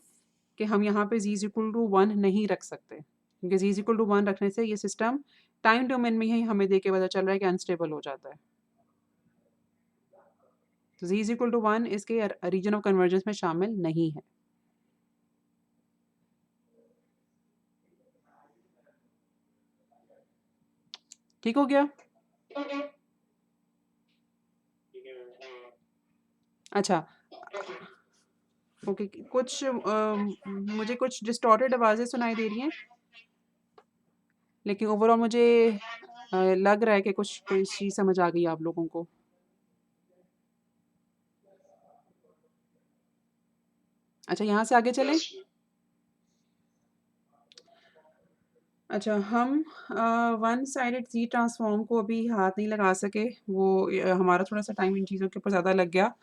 कि हम यहाँ पे z इज इक्वल टू 1 नहीं रख सकते, क्योंकि z इज इक्वल टू 1 रखने से ये सिस्टम टाइम डोमेन में ही हमें देख के पता चल रहा है कि अनस्टेबल हो जाता है। तो z इज इक्वल टू 1 इसके रीजन ऑफ कन्वर्जेंस में शामिल नहीं है। ठीक हो गया? ठीक है मैम। हाँ। अच्छा, ओके। कुछ मुझे कुछ डिस्टॉर्टेड आवाज़ें सुनाई दे रही हैं, लेकिन ओवरऑल मुझे लग रहा है कि कुछ कोई चीज़ समझ आ गई आप लोगों को। अच्छा, यहाँ से आगे चलें। अच्छा, हम वन साइडेड z ट्रांसफॉर्म को अभी हाथ नहीं लगा सके, वो हमारा थोड़ा सा टाइम इन चीज़ों के ऊपर ज़्यादा लग गया।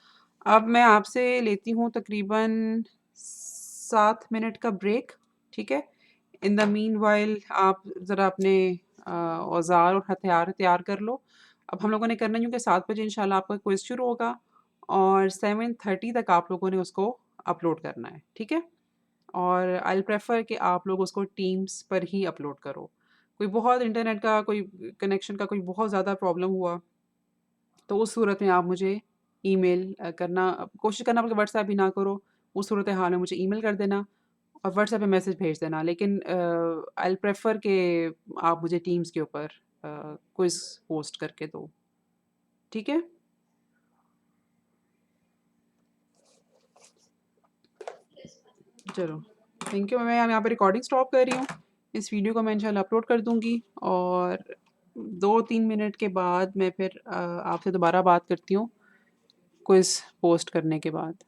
अब मैं आपसे लेती हूँ तकरीबन 7 मिनट का ब्रेक, ठीक है। इन द मीन वाइल आप ज़रा अपने औज़ार और हथियार तैयार कर लो। अब हम लोगों ने करना है क्योंकि 7 बजे इंशाल्लाह आपका क्विज़ शुरू होगा और 7:30 तक आप लोगों ने उसको अपलोड करना है, ठीक है। और आई विल प्रेफर कि आप लोग उसको टीम्स पर ही अपलोड करो। कोई बहुत इंटरनेट का कोई कनेक्शन का कोई बहुत ज़्यादा प्रॉब्लम हुआ तो उस सूरत में आप मुझे ईमेल करना कोशिश करना, बल्कि व्हाट्सएप भी ना करो। उस सूरत हाल में मुझे ईमेल कर देना और व्हाट्सएप पे मैसेज भेज देना। लेकिन आई विल प्रेफर कि आप मुझे टीम्स के ऊपर क्विज़ पोस्ट करके दो, ठीक है। चलो, थैंक यू। मैं यहाँ पे रिकॉर्डिंग स्टॉप कर रही हूँ। इस वीडियो को मैं इंशाल्लाह अपलोड कर दूँगी और 2-3 मिनट के बाद मैं फिर आपसे दोबारा बात करती हूँ क्विज़ पोस्ट करने के बाद।